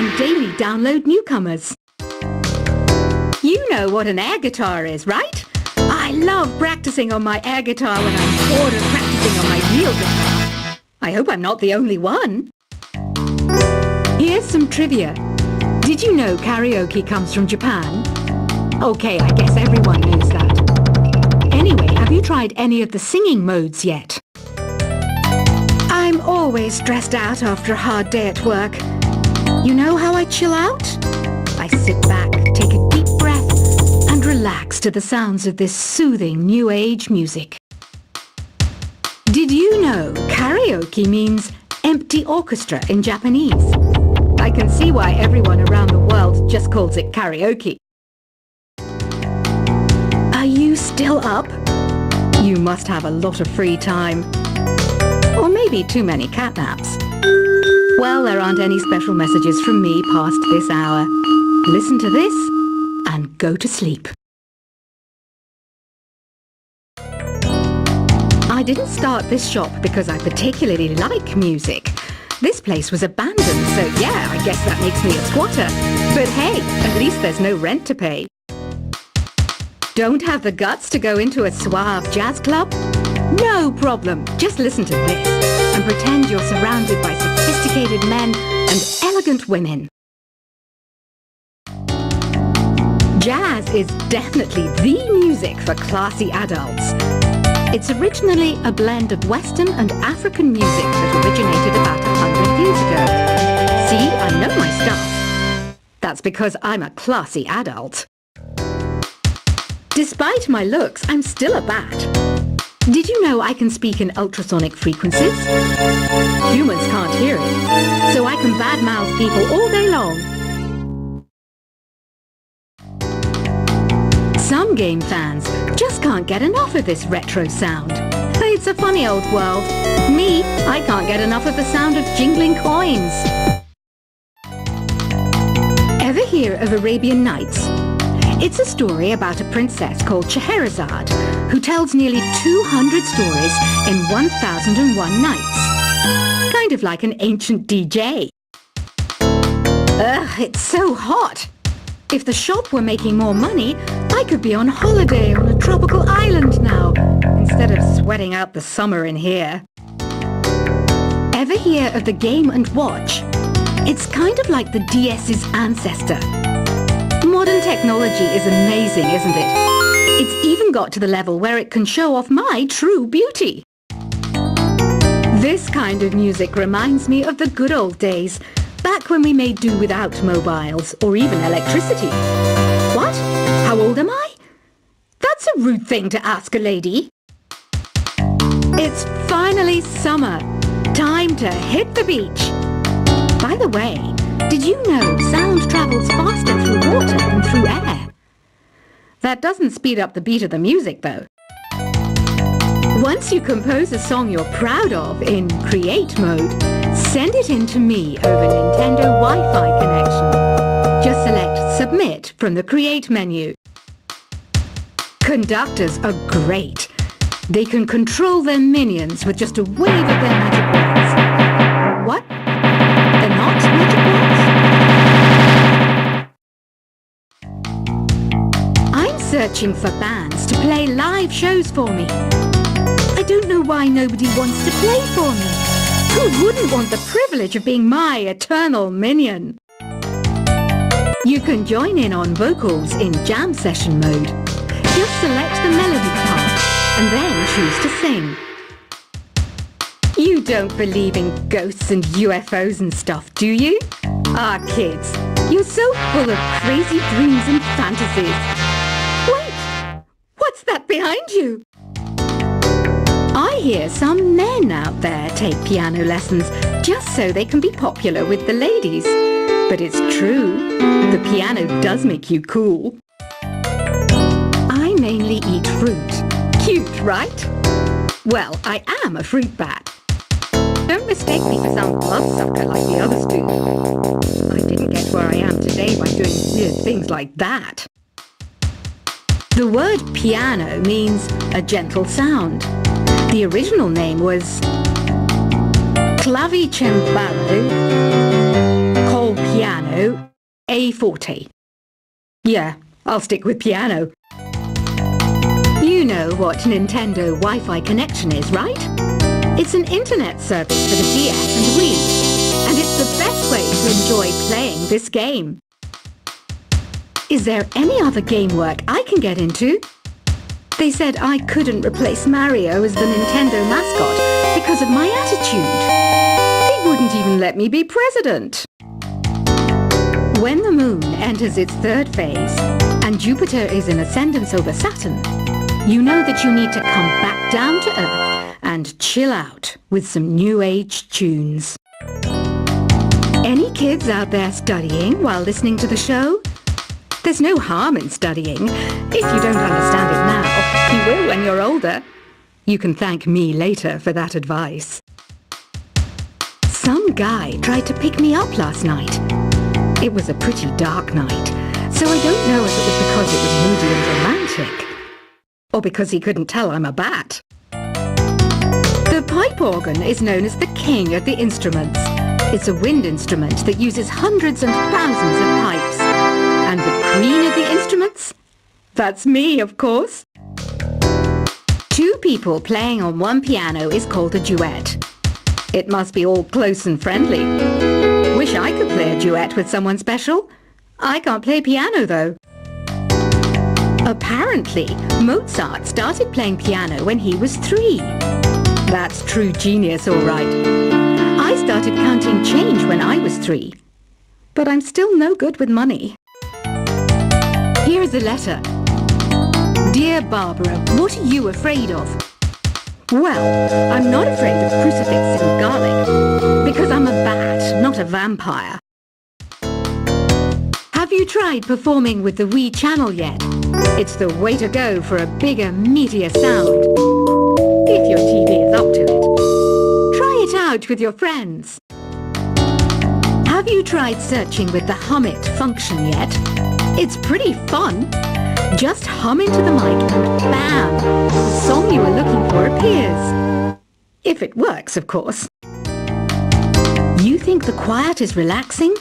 and daily download newcomers. You know what an air guitar is, right? I love practicing on my air guitar when I'm bored of practicing on my real guitar. I hope I'm not the only one. Here's some trivia. Did you know karaoke comes from Japan? Okay, I guess everyone knows that. Anyway, have you tried any of the singing modes yet? I'm always stressed out after a hard day at work. You know how I chill out? I sit back, take a deep breath, and relax to the sounds of this soothing new age music. Did you know karaoke means empty orchestra in Japanese? I can see why everyone around the world just calls it karaoke. Are you still up? You must have a lot of free time. Or maybe too many cat naps. Well, there aren't any special messages from me past this hour. Listen to this and go to sleep. I didn't start this shop because I particularly like music. This place was abandoned, so yeah, I guess that makes me a squatter. But hey, at least there's no rent to pay. Don't have the guts to go into a suave jazz club? No problem. Just listen to this and pretend you're surrounded by sophisticated men and elegant women. Jazz is definitely the music for classy adults. It's originally a blend of Western and African music that originated about 100 years ago. See, I know my stuff. That's because I'm a classy adult. Despite my looks, I'm still a bat. Did you know I can speak in ultrasonic frequencies? Humans can't hear it, so I can badmouth people all day long. Some game fans just can't get enough of this retro sound. It's a funny old world. Me, I can't get enough of the sound of jingling coins. Ever hear of Arabian Nights? It's a story about a princess called Scheherazade who tells nearly 200 stories in 1001 nights. Kind of like an ancient DJ. Ugh, it's so hot. If the shop were making more money, I could be on holiday on a tropical island now, instead of sweating out the summer in here. Ever hear of the Game & Watch? It's kind of like the DS's ancestor. Modern technology is amazing, isn't it? It's even got to the level where it can show off my true beauty. This kind of music reminds me of the good old days, back when we made do without mobiles or even electricity. What? How old am I? That's a rude thing to ask a lady. It's finally summer. Time to hit the beach. By the way, did you know sound travels faster through water than through air? That doesn't speed up the beat of the music, though. Once you compose a song you're proud of in create mode, send it in to me over Nintendo Wi-Fi connection. Just select Submit from the Create menu. Conductors are great. They can control their minions with just a wave of their magic wands. What? They're not magic wands? I'm searching for bands to play live shows for me. I don't know why nobody wants to play for me. Who wouldn't want the privilege of being my eternal minion? You can join in on vocals in jam session mode. Just select the melody part and then choose to sing. You don't believe in ghosts and UFOs and stuff, do you? Ah, kids, you're so full of crazy dreams and fantasies. Wait, what's that behind you? I hear some men out there take piano lessons just so they can be popular with the ladies. But it's true, the piano does make you cool. I mainly eat fruit. Cute, right? Well, I am a fruit bat. Don't mistake me for some bloodsucker like the others do. I didn't get where I am today by doing weird things like that. The word piano means a gentle sound. The original name was clavicembalo, col piano, A forte. Yeah, I'll stick with piano. You know what Nintendo Wi-Fi connection is, right? It's an internet service for the DS and Wii, and it's the best way to enjoy playing this game. Is there any other game work I can get into? They said I couldn't replace Mario as the Nintendo mascot because of my attitude. They wouldn't even let me be president. When the moon enters its third phase and Jupiter is in ascendance over Saturn, you know that you need to come back down to Earth and chill out with some new age tunes. Any kids out there studying while listening to the show? There's no harm in studying. If you don't understand it now, you will when you're older. You can thank me later for that advice. Some guy tried to pick me up last night. It was a pretty dark night, so I don't know if it was because it was moody and romantic, or because he couldn't tell I'm a bat. The pipe organ is known as the king of the instruments. It's a wind instrument that uses hundreds and thousands of pipes. And the queen of the instruments? That's me, of course. Two people playing on one piano is called a duet. It must be all close and friendly. Wish I could play a duet with someone special. I can't play piano, though. Apparently, Mozart started playing piano when he was 3. That's true genius, all right. I started counting change when I was 3. But I'm still no good with money. Here is a letter. Dear Barbara, what are you afraid of? Well, I'm not afraid of crucifix and garlic, because I'm a bat, not a vampire. Have you tried performing with the Wii channel yet? It's the way to go for a bigger, meatier sound. If your TV is up to it. Try it out with your friends. Have you tried searching with the Hum It function yet? It's pretty fun. Just hum into the mic and bam! The song you were looking for appears. If it works, of course. You think the quiet is relaxing?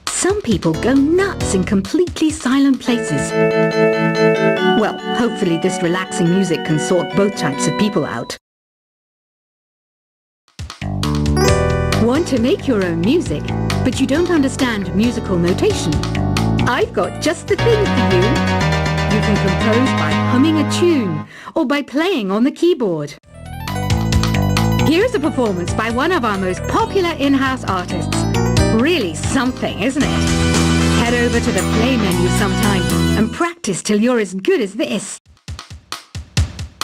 Some people go nuts in completely silent places. Well, hopefully this relaxing music can sort both types of people out. Want to make your own music, but you don't understand musical notation? I've got just the thing for you. You can compose by humming a tune or by playing on the keyboard. Here's a performance by one of our most popular in-house artists. Really something, isn't it? Head over to the play menu sometime and practice till you're as good as this.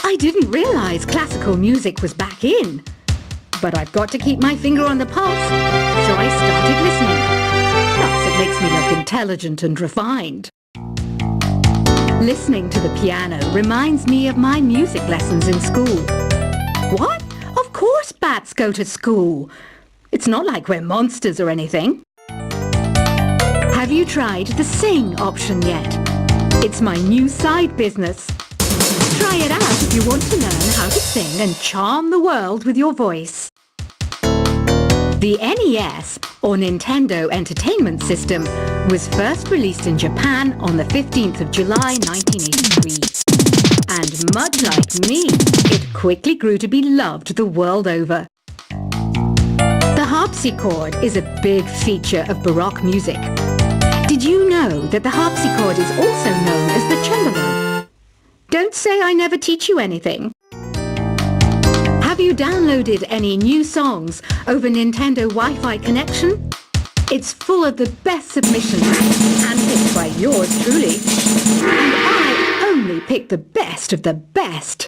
I didn't realize classical music was back in, but I've got to keep my finger on the pulse, so I started listening. Plus, it makes me look intelligent and refined. Listening to the piano reminds me of my music lessons in school. What? Of course bats go to school. It's not like we're monsters or anything. Have you tried the sing option yet? It's my new side business. Try it out if you want to learn how to sing and charm the world with your voice. The NES, or Nintendo Entertainment System, was first released in Japan on the 15th of July 1983. And much like me, it quickly grew to be loved the world over. The harpsichord is a big feature of Baroque music. Did you know that the harpsichord is also known as the cembalo? Don't say I never teach you anything. Have you downloaded any new songs over Nintendo Wi-Fi connection? It's full of the best submissions, handpicked by yours truly. And I only pick the best of the best.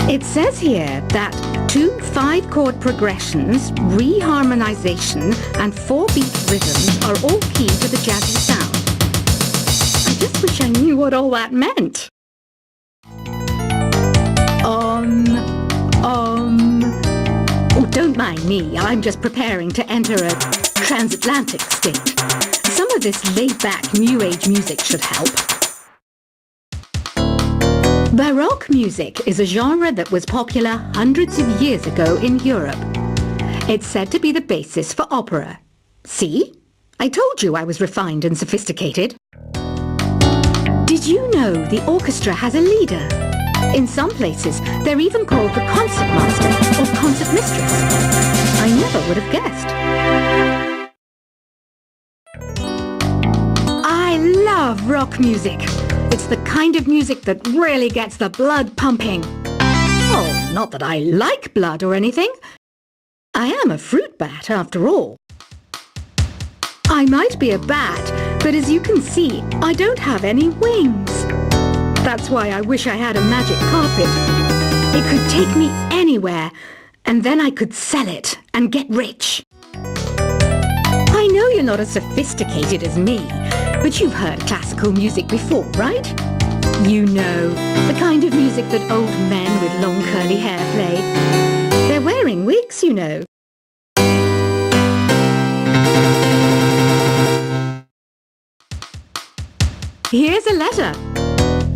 It says here that 2 5-chord progressions, reharmonization, and 4-beat rhythms are all key to the jazzy sound. I just wish I knew what all that meant. Oh, don't mind me. I'm just preparing to enter a transatlantic state. Some of this laid-back New Age music should help. Baroque music is a genre that was popular hundreds of years ago in Europe. It's said to be the basis for opera. See? I told you I was refined and sophisticated. Did you know the orchestra has a leader? In some places, they're even called the concert master or concert mistress. I never would have guessed. I love rock music. It's the kind of music that really gets the blood pumping. Oh, not that I like blood or anything. I am a fruit bat, after all. I might be a bat, but as you can see, I don't have any wings. That's why I wish I had a magic carpet. It could take me anywhere, and then I could sell it and get rich. I know you're not as sophisticated as me, but you've heard classical music before, right? You know, the kind of music that old men with long curly hair play. They're wearing wigs, you know. Here's a letter.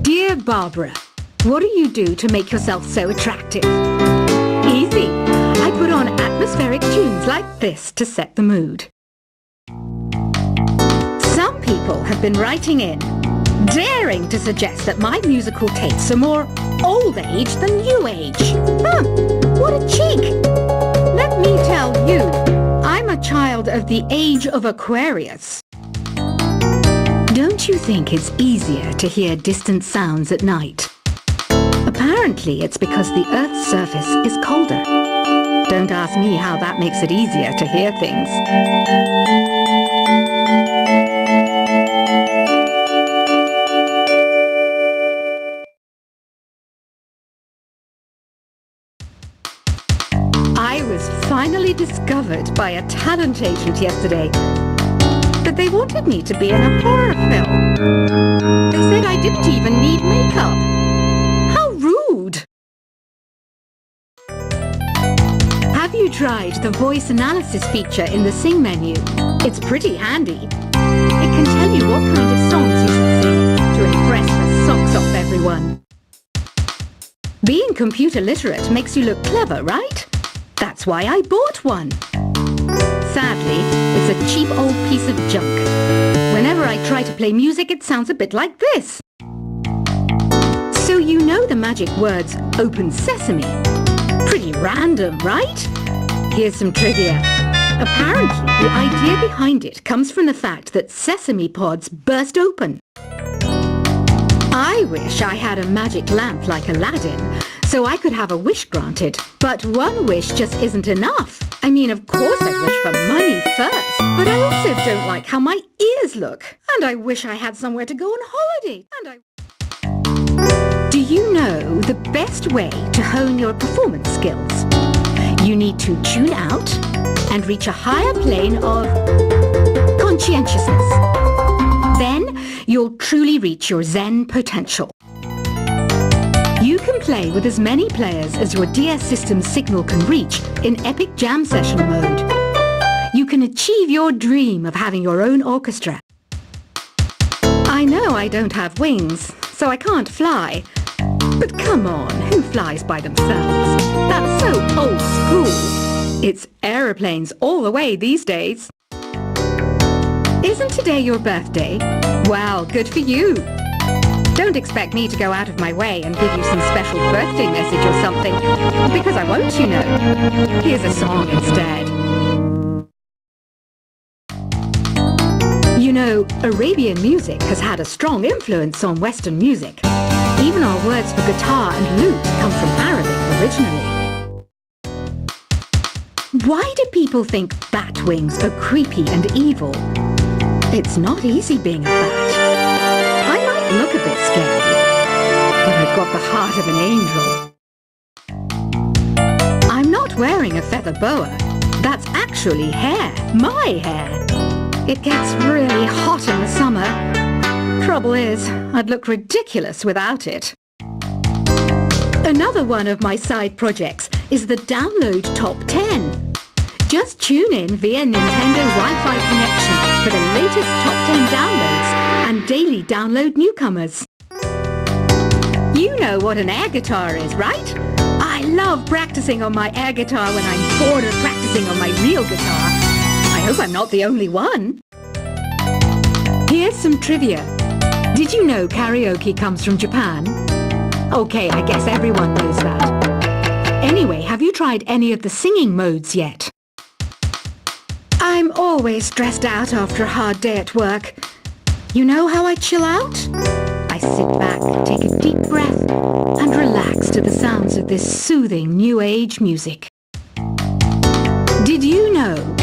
Dear Barbara, what do you do to make yourself so attractive? Easy. I put on atmospheric tunes like this to set the mood. Some people have been writing in, daring to suggest that my musical tastes are more old age than new age. Huh, what a cheek! Let me tell you, I'm a child of the age of Aquarius. Don't you think it's easier to hear distant sounds at night? Apparently it's because the Earth's surface is colder. Don't ask me how that makes it easier to hear things. I was finally discovered by a talent agent yesterday. But they wanted me to be in a horror film. They said I didn't even need makeup. How rude! Have you tried the voice analysis feature in the Sing menu? It's pretty handy. It can tell you what kind of songs you should sing to impress the socks off everyone. Being computer literate makes you look clever, right? That's why I bought one. Sadly, it's a cheap old piece of junk. Whenever I try to play music, it sounds a bit like this. So you know the magic words, open sesame. Pretty random, right? Here's some trivia. Apparently, the idea behind it comes from the fact that sesame pods burst open. I wish I had a magic lamp like Aladdin, so I could have a wish granted. But one wish just isn't enough. I mean, of course I'd wish for money first, but I also don't like how my ears look. And I wish I had somewhere to go on holiday. Do you know the best way to hone your performance skills? You need to tune out and reach a higher plane of conscientiousness. Then you'll truly reach your Zen potential. You can play with as many players as your DS system's signal can reach in epic jam session mode. You can achieve your dream of having your own orchestra. I know I don't have wings, so I can't fly. But come on, who flies by themselves? That's so old school. It's aeroplanes all the way these days. Isn't today your birthday? Well, good for you. Don't expect me to go out of my way and give you some special birthday message or something, because I won't, you know. Here's a song instead. You know, Arabian music has had a strong influence on Western music. Even our words for guitar and lute come from Arabic originally. Why do people think bat wings are creepy and evil? It's not easy being a bat. I might look a bit scary, but I've got the heart of an angel. I'm not wearing a feather boa. That's actually hair, my hair. It gets really hot in the summer. Trouble is, I'd look ridiculous without it. Another one of my side projects is the Download Top 10. Just tune in via Nintendo Wi-Fi connection for the latest Top 10 downloads and daily download newcomers. You know what an air guitar is, right? I love practicing on my air guitar when I'm bored of practicing on my real guitar. I hope I'm not the only one. Here's some trivia. Did you know karaoke comes from Japan? Okay, I guess everyone knows that. Anyway, have you tried any of the singing modes yet? I'm always stressed out after a hard day at work. You know how I chill out? I sit back, take a deep breath, and relax to the sounds of this soothing new age music. Did you know